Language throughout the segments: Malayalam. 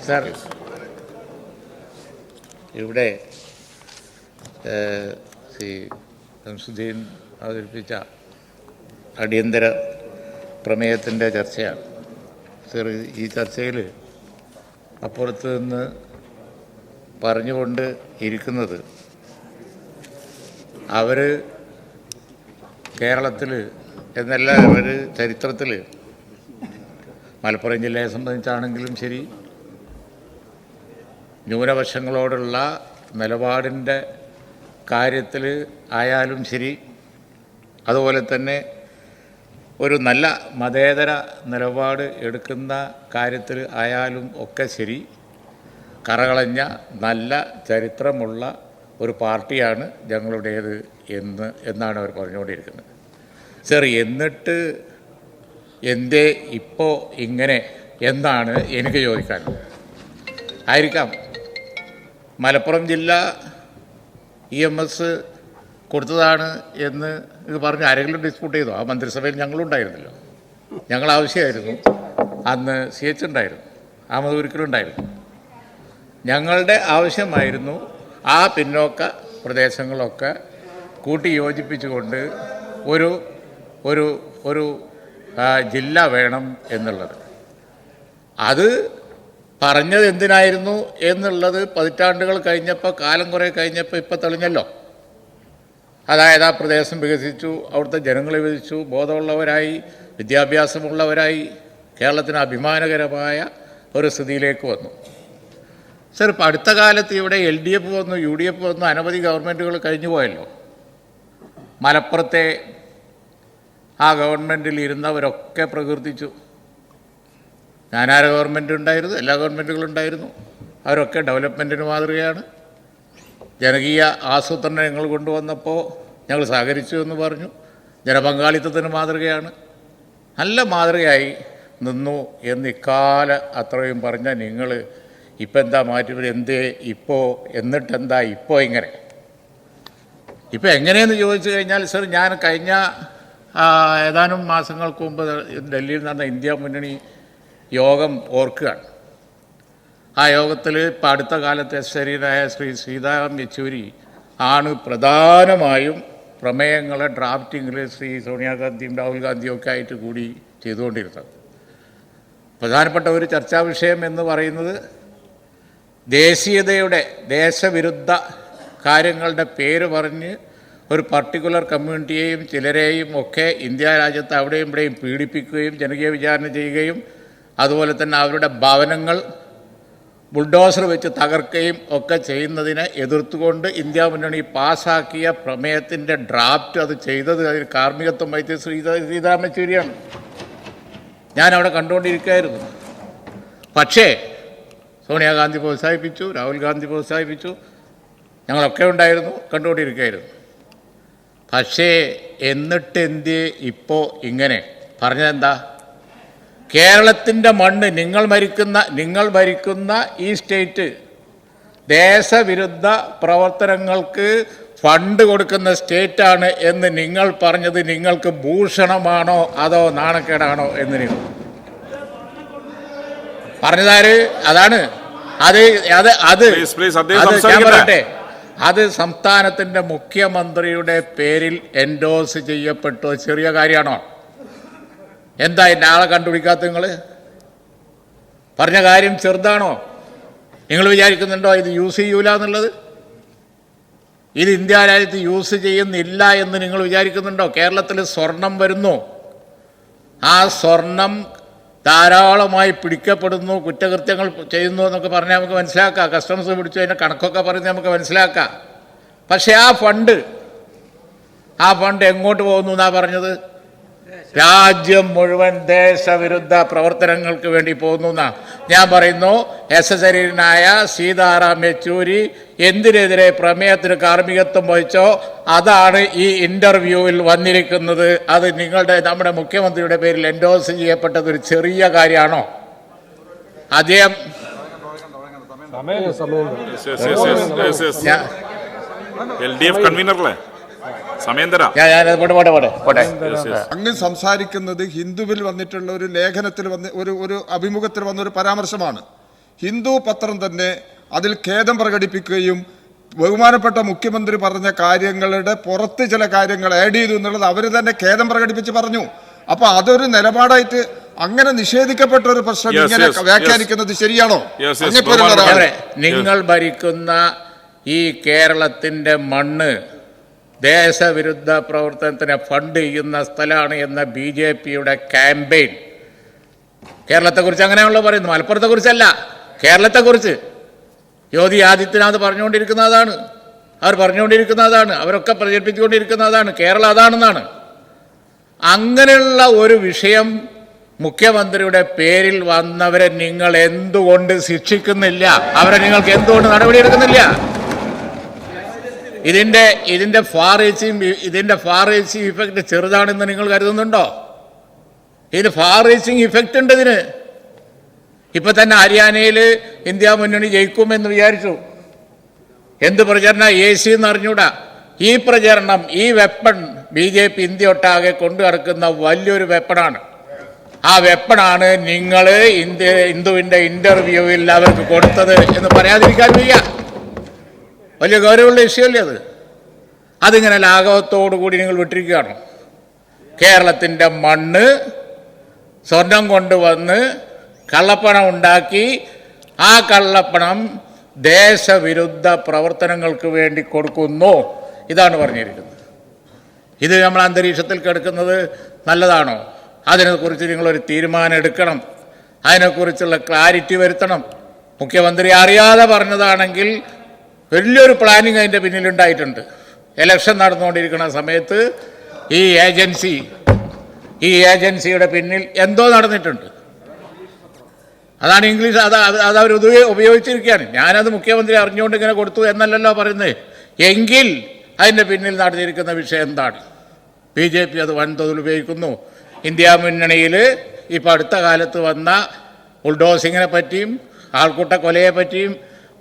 സാർ, ഇവിടെ ശ്രീ ശംസുദ്ദീൻ അവതരിപ്പിച്ച അടിയന്തര പ്രമേയത്തിൻ്റെ ചർച്ചയാണ്. സാർ, ഈ ചർച്ചയിൽ അപ്പുറത്ത് നിന്ന് പറഞ്ഞുകൊണ്ട് ഇരിക്കുന്നത് അവർ കേരളത്തിൽ എന്നല്ല, അവർ ചരിത്രത്തിൽ മലപ്പുറം ജില്ലയെ സംബന്ധിച്ചാണെങ്കിലും ശരി, ന്യൂനപക്ഷങ്ങളോടുള്ള നിലപാടിൻ്റെ കാര്യത്തിൽ ആയാലും ശരി, അതുപോലെ തന്നെ ഒരു നല്ല മതേതര നിലപാട് എടുക്കുന്ന കാര്യത്തിൽ ആയാലും ഒക്കെ ശരി, കറകളഞ്ഞ നല്ല ചരിത്രമുള്ള ഒരു പാർട്ടിയാണ് ഞങ്ങളുടേത് എന്നാണ് അവർ പറഞ്ഞുകൊണ്ടിരിക്കുന്നത്. സർ, എന്നിട്ട് എന്തേ ഇപ്പോൾ ഇങ്ങനെ എന്നാണ് എനിക്ക് ചോദിക്കാനുള്ളത്. ആയിരിക്കാം മലപ്പുറം ജില്ല EMS കൊടുത്തതാണ് എന്ന് ഇത് പറഞ്ഞ് ആരെങ്കിലും ഡിസ്പ്യൂട്ട് ചെയ്തോ? ആ മന്ത്രിസഭയിൽ ഞങ്ങളുണ്ടായിരുന്നല്ലോ. ഞങ്ങൾ ആവശ്യമായിരുന്നു. അന്ന് CH ഉണ്ടായിരുന്നു, അഹമ്മദ് ഗുരുക്കളുണ്ടായിരുന്നു. ഞങ്ങളുടെ ആവശ്യമായിരുന്നു ആ പിന്നോക്ക പ്രദേശങ്ങളൊക്കെ കൂട്ടി യോജിപ്പിച്ചുകൊണ്ട് ഒരു ഒരു ഒരു ജില്ല വേണം എന്നുള്ളത്. അത് പറഞ്ഞത് എന്തിനായിരുന്നു എന്നുള്ളത് പതിറ്റാണ്ടുകൾ കഴിഞ്ഞപ്പോൾ, കാലം കുറേ കഴിഞ്ഞപ്പോൾ ഇപ്പം തെളിഞ്ഞല്ലോ. അതായത് ആ പ്രദേശം വികസിച്ചു, അവിടുത്തെ ജനങ്ങൾ വികസിച്ചു, ബോധമുള്ളവരായി, വിദ്യാഭ്യാസമുള്ളവരായി, കേരളത്തിന് അഭിമാനകരമായ ഒരു സ്ഥിതിയിലേക്ക് വന്നു. സർ, ഇപ്പം അടുത്ത കാലത്ത് ഇവിടെ LDF വന്നു, UDF വന്നു, അനവധി ഗവൺമെൻറ്റുകൾ കഴിഞ്ഞു പോയല്ലോ. മലപ്പുറത്തെ ആ ഗവൺമെൻറ്റിൽ ഇരുന്നവരൊക്കെ പ്രകീർത്തിച്ചു. ഞാനാര ഗവൺമെൻറ് ഉണ്ടായിരുന്നു, എല്ലാ ഗവൺമെൻറ്റുകളും ഉണ്ടായിരുന്നു. അവരൊക്കെ ഡെവലപ്മെൻറ്റിന് മാതൃകയാണ്. ജനകീയ ആസൂത്രണം ഞങ്ങൾ കൊണ്ടുവന്നപ്പോൾ ഞങ്ങൾ സഹകരിച്ചു എന്ന് പറഞ്ഞു. ജനപങ്കാളിത്തത്തിന് മാതൃകയാണ്. നല്ല മാതൃകയായി നിന്നു എന്ന് ഇക്കാല അത്രയും പറഞ്ഞ നിങ്ങൾ ഇപ്പം എന്താ മാറ്റി? എന്തേ ഇപ്പോൾ? എന്നിട്ടെന്താ ഇപ്പോൾ ഇങ്ങനെ? ഇപ്പം എങ്ങനെയെന്ന് ചോദിച്ചു കഴിഞ്ഞാൽ, സർ, ഞാൻ കഴിഞ്ഞ ഏതാനും മാസങ്ങൾക്ക് മുമ്പ് ഡൽഹിയിൽ നടന്ന ഇന്ത്യ മുന്നണി യോഗം ഓർക്കുകയാണ്. ആ യോഗത്തിൽ ഇപ്പം അടുത്ത കാലത്തെ ശരീരനായ ശ്രീ സീതാറാം യെച്ചൂരി ആണ് പ്രധാനമായും പ്രമേയങ്ങളെ ഡ്രാഫ്റ്റിങ്ങിൽ ശ്രീ സോണിയാഗാന്ധിയും രാഹുൽ ഗാന്ധിയും ഒക്കെ ആയിട്ട് കൂടി ചെയ്തുകൊണ്ടിരുന്നത്. പ്രധാനപ്പെട്ട ഒരു ചർച്ചാ വിഷയം എന്ന് പറയുന്നത് ദേശീയതയുടെ, ദേശവിരുദ്ധ കാര്യങ്ങളുടെ പേര് പറഞ്ഞ് ഒരു പർട്ടിക്കുലർ കമ്മ്യൂണിറ്റിയെയും ചിലരെയും ഒക്കെ ഇന്ത്യ രാജ്യത്ത് അവിടെയും ഇവിടെയും പീഡിപ്പിക്കുകയും ജനകീയ വിചാരണ ചെയ്യുകയും അതുപോലെ തന്നെ അവരുടെ ഭവനങ്ങൾ ബുൾഡോസർ വെച്ച് തകർക്കുകയും ഒക്കെ ചെയ്യുന്നതിനെ എതിർത്തുകൊണ്ട് ഇന്ത്യ മുന്നണി പാസ്സാക്കിയ പ്രമേയത്തിൻ്റെ ഡ്രാഫ്റ്റ് അത് ചെയ്തത്, അതിന് കാർമ്മികത്വം വഹിച്ച സീതാറാം യെച്ചൂരിയാണ്. ഞാനവിടെ കണ്ടുകൊണ്ടിരിക്കുകയായിരുന്നു. പക്ഷേ സോണിയാഗാന്ധി പ്രോത്സാഹിപ്പിച്ചു, രാഹുൽ ഗാന്ധി പ്രോത്സാഹിപ്പിച്ചു, ഞങ്ങളൊക്കെ ഉണ്ടായിരുന്നു, കണ്ടുകൊണ്ടിരിക്കുകയായിരുന്നു. പക്ഷേ എന്നിട്ട് എന്തേ ഇപ്പോൾ ഇങ്ങനെ? പറഞ്ഞതെന്താ? കേരളത്തിൻ്റെ മണ്ണ്, നിങ്ങൾ ഭരിക്കുന്ന ഈ സ്റ്റേറ്റ് ദേശവിരുദ്ധ പ്രവർത്തനങ്ങൾക്ക് ഫണ്ട് കൊടുക്കുന്ന സ്റ്റേറ്റാണ് എന്ന് നിങ്ങൾ പറഞ്ഞത് നിങ്ങൾക്ക് ഭൂഷണമാണോ അതോ നാണക്കേടാണോ എന്ന് നിങ്ങൾ പറഞ്ഞതാര്? അതാണ് അത് അത് അത് ഞാൻ പറയട്ടെ, അത് സംസ്ഥാനത്തിൻ്റെ മുഖ്യമന്ത്രിയുടെ പേരിൽ എൻഡോസ് ചെയ്യപ്പെട്ടു. ചെറിയ കാര്യമാണോ? എന്താ എൻ്റെ ആളെ കണ്ടുപിടിക്കാത്ത? നിങ്ങൾ പറഞ്ഞ കാര്യം ചെറുതാണോ? നിങ്ങൾ വിചാരിക്കുന്നുണ്ടോ ഇത് യൂസ് ചെയ്യൂല എന്നുള്ളത്? ഇത് ഇന്ത്യ രാജ്യത്ത് യൂസ് ചെയ്യുന്നില്ല എന്ന് നിങ്ങൾ വിചാരിക്കുന്നുണ്ടോ? കേരളത്തിൽ സ്വർണം വരുന്നു, ആ സ്വർണം ധാരാളമായി പിടിക്കപ്പെടുന്നു, കുറ്റകൃത്യങ്ങൾ ചെയ്യുന്നു എന്നൊക്കെ പറഞ്ഞാൽ നമുക്ക് മനസ്സിലാക്കാം. കസ്റ്റംസ് പിടിച്ചു, അതിൻ്റെ കണക്കൊക്കെ പറഞ്ഞ് നമുക്ക് മനസ്സിലാക്കാം. പക്ഷേ ആ ഫണ്ട് എങ്ങോട്ട് പോകുന്നു എന്നാണ് പറഞ്ഞത്? രാജ്യം മുഴുവൻ ദേശവിരുദ്ധ പ്രവർത്തനങ്ങൾക്ക് വേണ്ടി പോകുന്നു എന്നാ ഞാൻ പറയുന്നു. ശരീരനായ സീതാറാം യെച്ചൂരി എന്തിനെതിരെ പ്രമേയത്തിന് കാർമ്മികത്വം വഹിച്ചോ അതാണ് ഈ ഇന്റർവ്യൂവിൽ വന്നിരിക്കുന്നത്. അത് നമ്മുടെ മുഖ്യമന്ത്രിയുടെ പേരിൽ എൻഡോസ് ചെയ്യപ്പെട്ടത് ഒരു ചെറിയ കാര്യമാണോ? അദ്ദേഹം LDF കൺവീനറല്ലേ? അങ്ങ് സംസാരിക്കുന്നത് ഹിന്ദുവിൽ വന്നിട്ടുള്ള ഒരു ലേഖനത്തിൽ ഒരു അഭിമുഖത്തിൽ വന്ന ഒരു പരാമർശമാണ്. ഹിന്ദു പത്രം തന്നെ അതിൽ ഖേദം പ്രകടിപ്പിക്കുകയും ബഹുമാനപ്പെട്ട മുഖ്യമന്ത്രി പറഞ്ഞ കാര്യങ്ങളുടെ പുറത്ത് ചില കാര്യങ്ങൾ ആഡ് ചെയ്തു എന്നുള്ളത് അവർ തന്നെ ഖേദം പ്രകടിപ്പിച്ച് പറഞ്ഞു. അപ്പൊ അതൊരു നിലപാടായിട്ട് അങ്ങനെ നിഷേധിക്കപ്പെട്ട ഒരു പ്രശ്നം ഇങ്ങനെ വ്യാഖ്യാനിക്കുന്നത് ശരിയാണോ? നിങ്ങൾ ഭരിക്കുന്ന ഈ കേരളത്തിന്റെ മണ്ണ് ദേശവിരുദ്ധ പ്രവർത്തനത്തിന് ഫണ്ട് ചെയ്യുന്ന സ്ഥലമാണ് എന്ന BJPയുടെ ക്യാമ്പയിൻ കേരളത്തെക്കുറിച്ച് അങ്ങനെയാണല്ലോ പറയുന്നത്. മലപ്പുറത്തെ കുറിച്ചല്ല, കേരളത്തെക്കുറിച്ച് യോഗി ആദിത്യനാഥ് പറഞ്ഞുകൊണ്ടിരിക്കുന്നതാണ്, അവരൊക്കെ പ്രചരിപ്പിച്ചുകൊണ്ടിരിക്കുന്നതാണ്, കേരളം അതാണെന്നാണ്. അങ്ങനെയുള്ള ഒരു വിഷയം മുഖ്യമന്ത്രിയുടെ പേരിൽ വന്നവരെ നിങ്ങൾ എന്തുകൊണ്ട് ശിക്ഷിക്കുന്നില്ല? അവരെ നിങ്ങൾക്ക് എന്തുകൊണ്ട് നടപടിയെടുക്കുന്നില്ല? ഇതിന്റെ ഫാർ റീച്ചിങ് ഇഫക്റ്റ് ചെറുതാണെന്ന് നിങ്ങൾ കരുതുന്നുണ്ടോ? ഇതിന് ഫാർ റീച്ചിങ് ഇഫക്റ്റ് ഉണ്ട്. ഇതിന് ഇപ്പൊ തന്നെ ഹരിയാനയിൽ ഇന്ത്യ മുന്നണി ജയിക്കുമെന്ന് വിചാരിച്ചു. എന്ത് പ്രചരണം? AC എന്ന് അറിഞ്ഞൂടാ. ഈ പ്രചരണം, ഈ വെപ്പൺ BJP ഇന്ത്യ ഒട്ടാകെ കൊണ്ടു നടക്കുന്ന വലിയൊരു വെപ്പണാണ്. ആ വെപ്പണാണ് നിങ്ങൾ ഹിന്ദുവിന്റെ ഇന്റർവ്യൂവിൽ അവർക്ക് കൊടുത്തത് എന്ന് പറയാതിരിക്കാൻ വയ്യ. വലിയ ഗൗരവമുള്ള വിഷയമല്ലേ അത്? അതിങ്ങനെ ലാഘവത്തോടു കൂടി നിങ്ങൾ വിട്ടിരിക്കുകയാണ്. കേരളത്തിൻ്റെ മണ്ണ് സ്വർണം കൊണ്ടുവന്ന് കള്ളപ്പണം ഉണ്ടാക്കി ആ കള്ളപ്പണം ദേശവിരുദ്ധ പ്രവർത്തനങ്ങൾക്ക് വേണ്ടി കൊടുക്കുന്നു. ഇതാണ് പറഞ്ഞിരിക്കുന്നത്. ഇത് നമ്മൾ അന്തരീക്ഷത്തിൽ കിടക്കുന്നത് നല്ലതാണോ? അതിനെക്കുറിച്ച് നിങ്ങളൊരു തീരുമാനം എടുക്കണം. അതിനെക്കുറിച്ചുള്ള ക്ലാരിറ്റി വരുത്തണം. മുഖ്യമന്ത്രി അറിയാതെ പറഞ്ഞതാണെങ്കിൽ വലിയൊരു പ്ലാനിങ് അതിൻ്റെ പിന്നിലുണ്ടായിട്ടുണ്ട്. ഇലക്ഷൻ നടന്നുകൊണ്ടിരിക്കുന്ന സമയത്ത് ഈ ഏജൻസിയുടെ പിന്നിൽ എന്തോ നടന്നിട്ടുണ്ട്. അതാണ് ഇംഗ്ലീഷ്, അത് അവർ ഉപയോഗിച്ചിരിക്കുകയാണ്. ഞാനത് മുഖ്യമന്ത്രി അറിഞ്ഞുകൊണ്ട് ഇങ്ങനെ കൊടുത്തു എന്നല്ലല്ലോ പറയുന്നത്. എങ്കിൽ അതിൻ്റെ പിന്നിൽ നടന്നിരിക്കുന്ന വിഷയം എന്താണ്? BJP അത് വൻതോതിൽ ഉപയോഗിക്കുന്നു. ഇന്ത്യ മുന്നണിയിൽ ഇപ്പോൾ അടുത്ത കാലത്ത് വന്ന ബുൾഡോസിങ്ങിനെ പറ്റിയും ആൾക്കൂട്ട കൊലയെ പറ്റിയും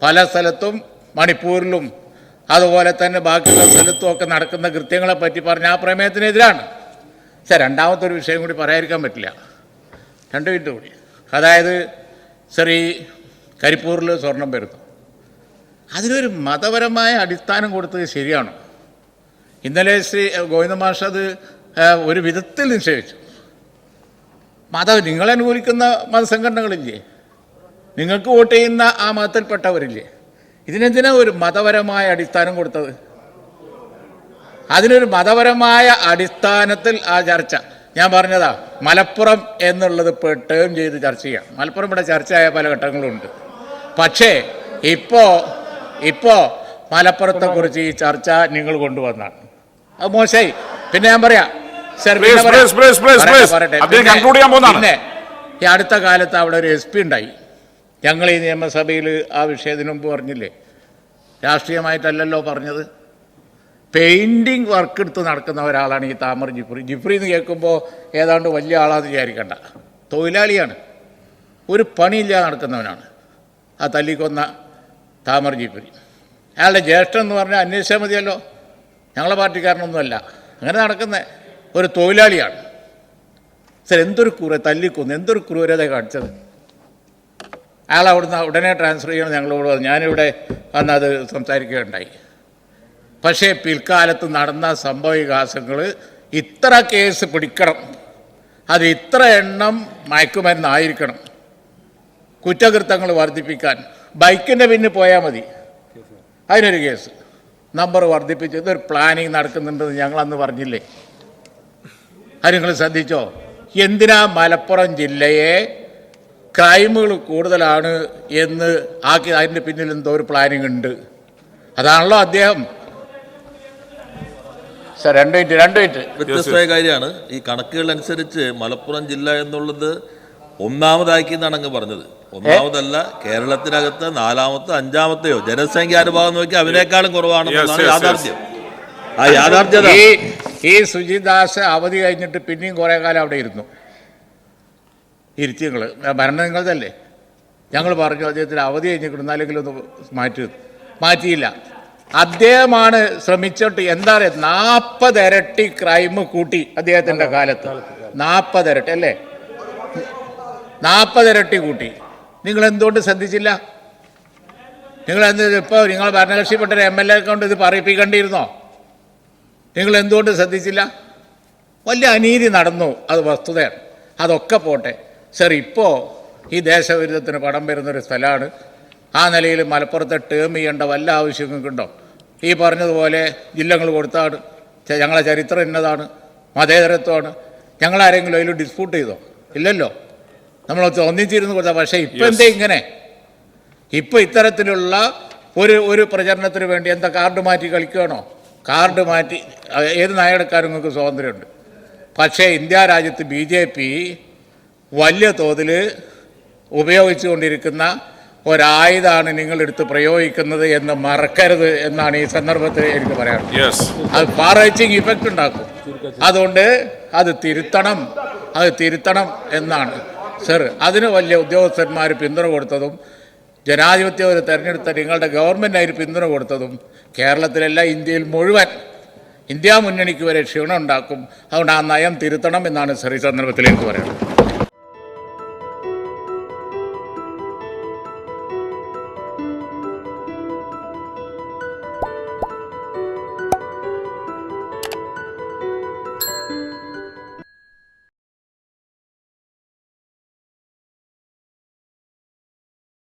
പല സ്ഥലത്തും മണിപ്പൂരിലും അതുപോലെ തന്നെ ബാക്കിയുള്ള സ്ഥലത്തും ഒക്കെ നടക്കുന്ന കൃത്യങ്ങളെ പറ്റി പറഞ്ഞ ആ പ്രമേയത്തിനെതിരാണ്. രണ്ടാമത്തെ ഒരു വിഷയം കൂടി പറയാതിരിക്കാൻ പറ്റില്ല. 2 മിനിറ്റ് കൂടി. അതായത് ശ്രീ കരിപ്പൂരിൽ സ്വർണം വരുന്നു. അതിനൊരു മതപരമായ അടിസ്ഥാനം കൊടുത്തത് ശരിയാണോ? ഇന്നലെ ശ്രീ ഗോവിന്ദ മാഷ് അത് ഒരു വിധത്തിൽ നിഷേധിച്ചു. നിങ്ങളനുകൂലിക്കുന്ന മതസംഘടനകളില്ലേ? നിങ്ങൾക്ക് വോട്ട് ചെയ്യുന്ന ആ മതത്തിൽപ്പെട്ടവരില്ലേ? ഇതിനെന്തിനാ ഒരു മതപരമായ അടിസ്ഥാനം കൊടുത്തത്? അതിനൊരു മതപരമായ അടിസ്ഥാനത്തിൽ ആ ചർച്ച ഞാൻ പറഞ്ഞതാ. മലപ്പുറം എന്നുള്ളത് ഇപ്പോൾ ടേം ചെയ്ത് ചർച്ച ചെയ്യാം. മലപ്പുറം ഇവിടെ ചർച്ചയായ പല ഘട്ടങ്ങളുണ്ട്. പക്ഷേ ഇപ്പോൾ മലപ്പുറത്തെക്കുറിച്ച് ഈ ചർച്ച നിങ്ങൾ കൊണ്ടുവന്നാണ്. അത് മോശമായി. പിന്നെ ഞാൻ പറയാം പിന്നെ ഈ അടുത്ത കാലത്ത് അവിടെ ഒരു SP ഉണ്ടായി. ഞങ്ങൾ ഈ നിയമസഭയിൽ ആ വിഷയത്തിന് മുമ്പ് പറഞ്ഞില്ലേ? രാഷ്ട്രീയമായിട്ടല്ലല്ലോ പറഞ്ഞത്. പെയിൻറ്റിങ് വർക്ക് എടുത്ത് നടക്കുന്ന ഒരാളാണ് ഈ താമർ ജിഫ്രി എന്ന് കേൾക്കുമ്പോൾ ഏതാണ്ട് വലിയ ആളാന്ന് വിചാരിക്കണ്ട. തൊഴിലാളിയാണ്, ഒരു പണിയില്ലാതെ നടക്കുന്നവനാണ് ആ തല്ലിക്കൊന്ന താമർ ജിഫ്രി. അയാളുടെ ജ്യേഷ്ഠൻ എന്ന് പറഞ്ഞാൽ അന്വേഷിച്ചാൽ മതിയല്ലോ. ഞങ്ങളെ പാർട്ടിക്കാരനൊന്നുമല്ല, അങ്ങനെ നടക്കുന്ന ഒരു തൊഴിലാളിയാണ്. എന്തൊരു ക്രൂരത കാണിച്ചത്. അയാൾ അവിടുന്ന് ഉടനെ ട്രാൻസ്ഫർ ചെയ്യണം ഞങ്ങളോട് പറഞ്ഞു. ഞാനിവിടെ വന്നത് സംസാരിക്കുകയുണ്ടായി. പക്ഷേ പിൽക്കാലത്ത് നടന്ന സംഭവവികാസങ്ങൾ ഇത്ര കേസ് പിടിക്കണം, അത് ഇത്ര എണ്ണം മയക്കുമരുന്നായിരിക്കണം, കുറ്റകൃത്യങ്ങൾ വർദ്ധിപ്പിക്കാൻ ബൈക്കിൻ്റെ പിന്നിൽ പോയാൽ മതി, അതിനൊരു കേസ് നമ്പർ വർദ്ധിപ്പിച്ച് ഇതൊരു പ്ലാനിങ് നടക്കുന്നുണ്ടെന്ന് ഞങ്ങളന്ന് പറഞ്ഞില്ലേ? അത് നിങ്ങൾ ശ്രദ്ധിച്ചോ? എന്തിനാ മലപ്പുറം ജില്ലയെ ക്രൈമുകൾ കൂടുതലാണ് എന്ന് ആക്കി? അതിൻ്റെ പിന്നിൽ എന്തോ ഒരു പ്ലാനിങ് ഉണ്ട്. അതാണല്ലോ അദ്ദേഹം. രണ്ട് മിനിറ്റ്. വ്യത്യസ്തമായ കാര്യമാണ്. ഈ കണക്കുകൾ അനുസരിച്ച് മലപ്പുറം ജില്ല എന്നുള്ളത് ഒന്നാമതാക്കി എന്നാണ് അങ്ങ് പറഞ്ഞത്. ഒന്നാമതല്ല, കേരളത്തിനകത്ത് 4-മത്തെ 5-മത്തെയോ ജനസംഖ്യാനുപാതം നോക്കി അതിനേക്കാളും കുറവാണെന്നാണ് യാഥാർത്ഥ്യം. ആ യാഥാർത്ഥ്യത ഈ സുജിദാസ് അവധി കഴിഞ്ഞിട്ട് പിന്നെയും കുറേ കാലം അവിടെ ഇരുത്തി. ഭരണം നിങ്ങളതല്ലേ? ഞങ്ങൾ പറഞ്ഞു അദ്ദേഹത്തിന് അവധി കഴിഞ്ഞിട്ട് എന്നാലെങ്കിലും ഒന്ന് മാറ്റിയില്ല. അദ്ദേഹമാണ് ശ്രമിച്ചിട്ട് എന്താ പറയുക 40 ഇരട്ടി ക്രൈം കൂട്ടി അദ്ദേഹത്തിന്റെ കാലത്ത് 40 ഇരട്ടി അല്ലേ 40 ഇരട്ടി കൂട്ടി. നിങ്ങൾ എന്തുകൊണ്ട് ശ്രദ്ധിച്ചില്ല? നിങ്ങൾ ഇപ്പോൾ നിങ്ങൾ ഭരണകക്ഷിപ്പെട്ട ഒരു MLA കൊണ്ട് ഇത് പറയിപ്പിക്കേണ്ടിയിരുന്നോ? നിങ്ങൾ എന്തുകൊണ്ട് ശ്രദ്ധിച്ചില്ല? വലിയ അനീതി നടന്നു, അത് വസ്തുതയാണ്. അതൊക്കെ പോട്ടെ സർ, ഇപ്പോൾ ഈ ദേശവിരുദ്ധത്തിന് പടം വരുന്നൊരു സ്ഥലമാണ്. ആ നിലയിൽ മലപ്പുറത്തെ ടേം ചെയ്യേണ്ട വല്ല ആവശ്യം നിങ്ങൾക്കുണ്ടോ? ഈ പറഞ്ഞതുപോലെ ജില്ലകൾ കൊടുത്താണ്, ഞങ്ങളെ ചരിത്രം ഇന്നതാണ്, മതേതരത്വമാണ്. ഞങ്ങളാരെങ്കിലും അതിൽ ഡിസ്പ്യൂട്ട് ചെയ്തോ? ഇല്ലല്ലോ, നമ്മൾ ഒന്നിച്ചിരുന്ന് കൊടുത്താൽ. പക്ഷേ ഇപ്പം എന്തേ ഇങ്ങനെ? ഇപ്പം ഇത്തരത്തിലുള്ള ഒരു പ്രചരണത്തിന് വേണ്ടി എന്താ കാർഡ് മാറ്റി കളിക്കുകയാണോ? കാർഡ് മാറ്റി ഏത് നയമെടുക്കാനും നിങ്ങൾക്ക് സ്വാതന്ത്ര്യമുണ്ട്. പക്ഷേ ഇന്ത്യ രാജ്യത്ത് BJP വലിയ തോതിൽ ഉപയോഗിച്ചുകൊണ്ടിരിക്കുന്ന ഒരായുധമാണ് നിങ്ങളെടുത്ത് പ്രയോഗിക്കുന്നത് എന്ന് മറക്കരുത് എന്നാണ് ഈ സന്ദർഭത്തിൽ എനിക്ക് പറയാനുള്ളത്. അത് ഫാർ റീച്ചിങ് ഇഫക്റ്റ് ഉണ്ടാക്കും. അതുകൊണ്ട് അത് തിരുത്തണം എന്നാണ് സർ. അതിന് വലിയ ഉദ്യോഗസ്ഥന്മാർ പിന്തുണ കൊടുത്തതും ജനാധിപത്യം ഒരു തെരഞ്ഞെടുത്ത നിങ്ങളുടെ ഗവൺമെൻറ് അതിന് പിന്തുണ കൊടുത്തതും കേരളത്തിലല്ല, ഇന്ത്യയിൽ മുഴുവൻ ഇന്ത്യ മുന്നണിക്ക് വരെ ക്ഷീണം ഉണ്ടാക്കും. അതുകൊണ്ട് ആ നയം തിരുത്തണം എന്നാണ് സർ ഈ സന്ദർഭത്തിൽ എനിക്ക് പറയുന്നത്.